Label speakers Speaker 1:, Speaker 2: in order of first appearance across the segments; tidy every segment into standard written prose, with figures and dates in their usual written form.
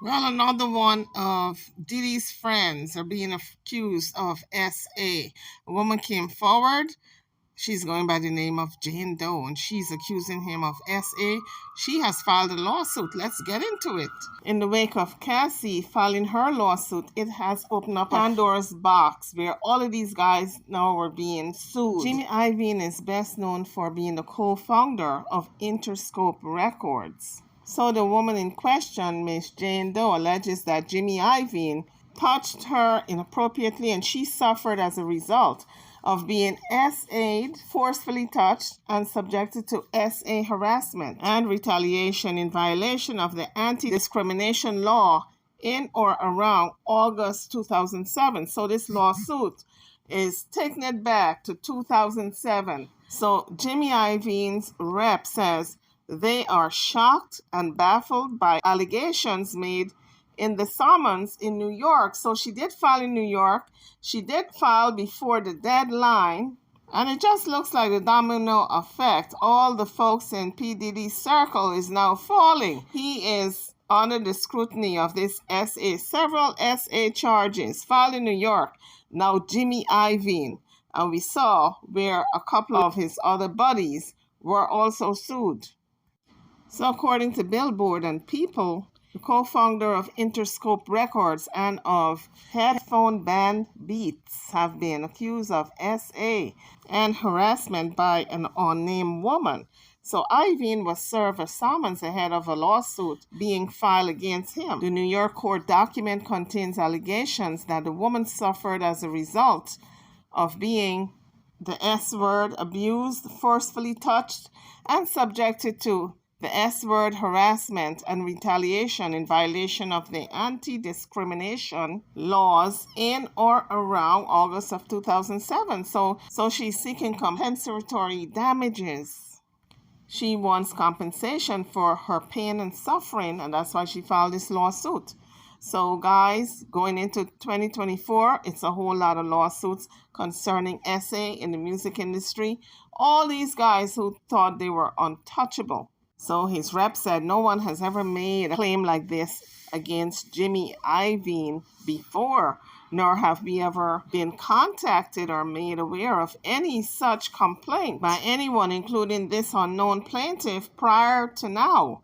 Speaker 1: Well, another one of Diddy's friends are being accused of SA. A woman came forward. She's going by the name of Jane Doe, and she's accusing him of SA. She has filed a lawsuit. Let's get into it. In the wake of Cassie filing her lawsuit, it has opened up Pandora's box where all of these guys now are being sued. Jimmy Iovine is best known for being the co-founder of Interscope Records. So the woman in question, Miss Jane Doe, alleges that Jimmy Iovine touched her inappropriately and she suffered as a result of being SA'd, forcefully touched, and subjected to SA harassment and retaliation in violation of the anti-discrimination law in or around August 2007. So this lawsuit is taking it back to 2007. So Jimmy Iovine's rep says they are shocked and baffled by allegations made in the summons in New York. So she did file in New York. She did file before the deadline. And it just looks like a domino effect. All the folks in P. Diddy's circle is now falling. He is under the scrutiny of this SA. Several SA charges filed in New York. Now Jimmy Iovine. And we saw where a couple of his other buddies were also sued. So according to Billboard and People, the co-founder of Interscope Records and of headphone band Beats have been accused of SA and harassment by an unnamed woman. So Iovine was served a summons ahead of a lawsuit being filed against him. The New York court document contains allegations that the woman suffered as a result of being the S word abused, forcefully touched, and subjected to the S-word harassment and retaliation in violation of the anti-discrimination laws in or around August of 2007. So she's seeking compensatory damages. She wants compensation for her pain and suffering, and that's why she filed this lawsuit. So guys, going into 2024, it's a whole lot of lawsuits concerning SA in the music industry. All these guys who thought they were untouchable. So his rep said no one has ever made a claim like this against Jimmy Iovine before, nor have we ever been contacted or made aware of any such complaint by anyone, including this unknown plaintiff, prior to now.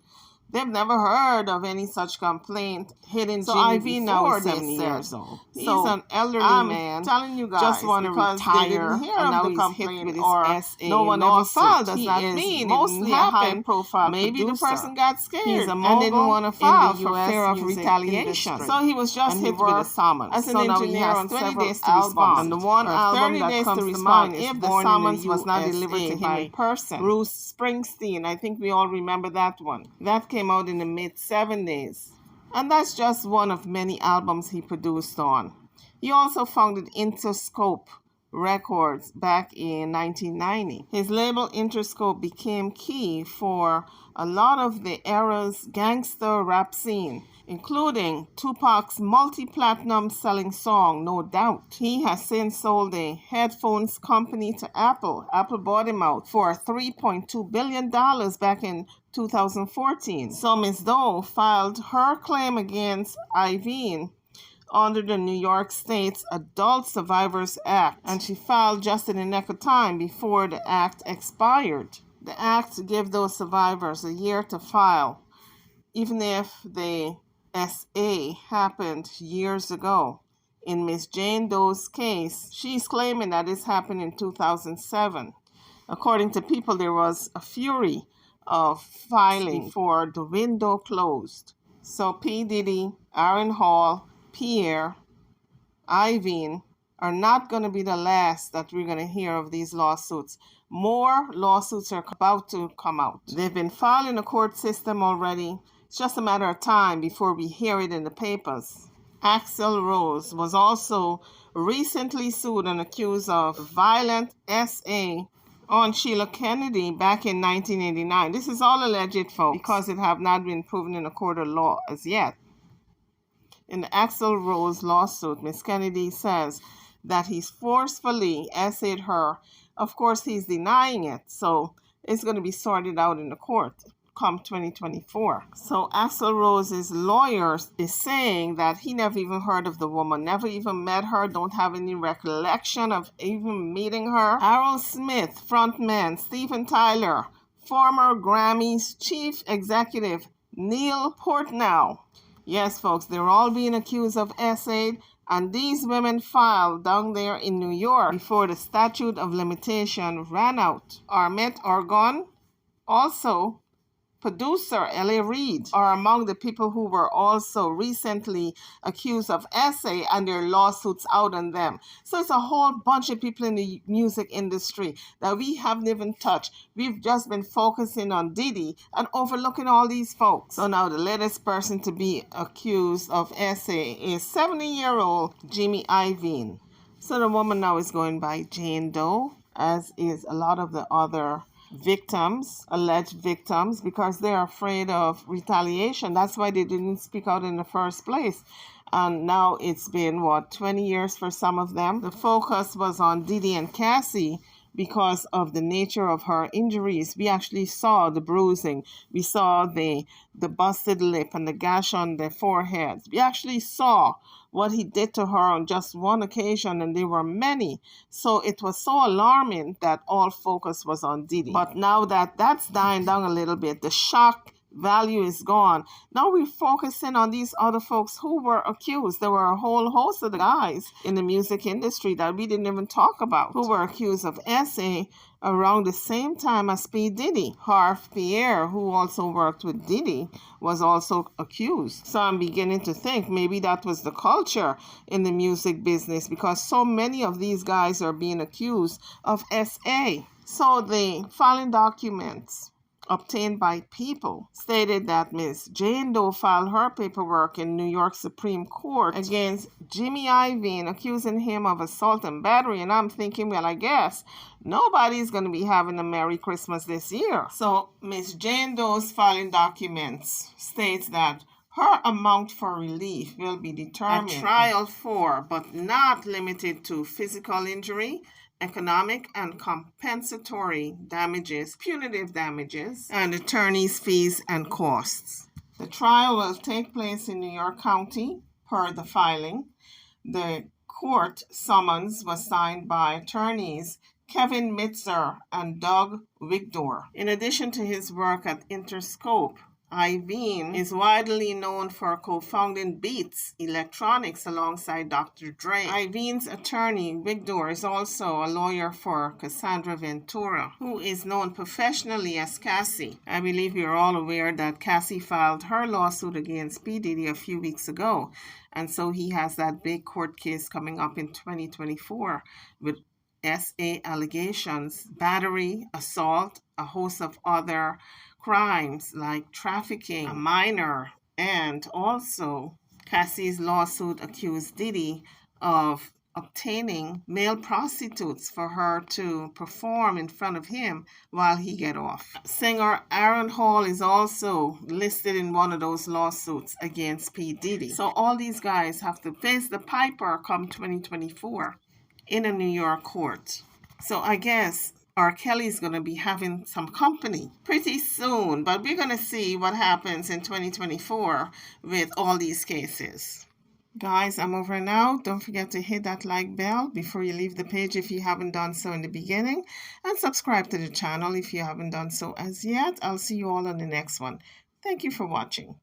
Speaker 1: They've never heard of any such complaint hitting Jimmy Iovine now is 70 years old. He's an elderly man. Telling you guys, just want to retire and now he's hit with his SA. No one ever filed. Does not mean mostly a high-profile maybe producer. The person got scared and didn't want to file for fear of retaliation. So he was just hit with a summons. As an engineer on 20 days to respond. And the one album that comes to mind if the summons was not delivered to him in person. Bruce Springsteen, I think we all remember that one. That came out in the mid-70s. And that's just one of many albums he produced on. He also founded Interscope Records back in 1990. His label Interscope became key for a lot of the era's gangster rap scene, including Tupac's multi-platinum selling song, No Doubt. He has since sold a headphones company to Apple. Apple bought him out for $3.2 billion back in 2014. So Ms. Doe filed her claim against Iovine under the New York State's Adult Survivors Act, and she filed just in the nick of time before the act expired. The act gave those survivors a year to file, even if the SA happened years ago. In Miss Jane Doe's case, she's claiming that this happened in 2007. According to People, there was a fury of filing for the window closed. So P. Diddy, Aaron Hall, Pierre, Iovine are not going to be the last that we're going to hear of these lawsuits. More lawsuits are about to come out. They've been filed in the court system already. It's just a matter of time before we hear it in the papers. Axl Rose was also recently sued and accused of violent SA on Sheila Kennedy back in 1989. This is all alleged, folks, because it have not been proven in a court of law as yet. In the Axl Rose lawsuit, Miss Kennedy says that he's forcefully SA'd her. Of course, he's denying it, so it's going to be sorted out in the court. come 2024. So Axl Rose's lawyer is saying that he never even heard of the woman, never even met her, don't have any recollection of even meeting her. Aerosmith frontman Steven Tyler, former Grammys chief executive Neil Portnow. Yes, folks, they're all being accused of SA, and these women filed down there in New York before the statute of limitation ran out. Armette Orgon, also producer L.A. Reid, are among the people who were also recently accused of SA and their lawsuits out on them. So it's a whole bunch of people in the music industry that we haven't even touched. We've just been focusing on Diddy and overlooking all these folks. So now the latest person to be accused of SA is 70-year-old Jimmy Iovine. So the woman now is going by Jane Doe, as is a lot of the other victims, alleged victims, because they're afraid of retaliation. That's why they didn't speak out in the first place. And now it's been, 20 years for some of them. The focus was on Diddy and Cassie because of the nature of her injuries. We actually saw the bruising. We saw the busted lip and the gash on the forehead. We actually saw what he did to her on just one occasion, and there were many. So it was so alarming that all focus was on Diddy. But now that that's dying down a little bit, the shock value is gone. Now we're focusing on these other folks who were accused. There were a whole host of the guys in the music industry that we didn't even talk about who were accused of SA around the same time as P. Diddy. Harv Pierre, who also worked with Diddy, was also accused. So I'm beginning to think maybe that was the culture in the music business, because so many of these guys are being accused of SA. So the filing documents obtained by People stated that Ms. Jane Doe filed her paperwork in New York Supreme Court against Jimmy Iovine, accusing him of assault and battery. And I'm thinking, well, I guess nobody's going to be having a Merry Christmas this year. So Ms. Jane Doe's filing documents states that her amount for relief will be determined at trial for, but not limited to, physical injury, economic and compensatory damages, punitive damages, and attorney's fees and costs. The trial will take place in New York County per the filing. The court summons was signed by attorneys Kevin Mitzer and Doug Wigdor. In addition to his work at Interscope, Iovine is widely known for co-founding Beats Electronics alongside Dr. Dre. Iovine's attorney, Wigdor, is also a lawyer for Cassandra Ventura, who is known professionally as Cassie. I believe you're all aware that Cassie filed her lawsuit against P. Diddy a few weeks ago, and so he has that big court case coming up in 2024 with SA allegations, battery, assault, a host of other crimes like trafficking, a minor, and also Cassie's lawsuit accused Diddy of obtaining male prostitutes for her to perform in front of him while he get off. Singer Aaron Hall is also listed in one of those lawsuits against P. Diddy. So all these guys have to face the piper come 2024 in a New York court. So I guess R. Kelly's going to be having some company pretty soon, but we're going to see what happens in 2024 with all these cases. Guys, I'm over now. Don't forget to hit that like bell before you leave the page if you haven't done so in the beginning, and subscribe to the channel if you haven't done so as yet. I'll see you all on the next one. Thank you for watching.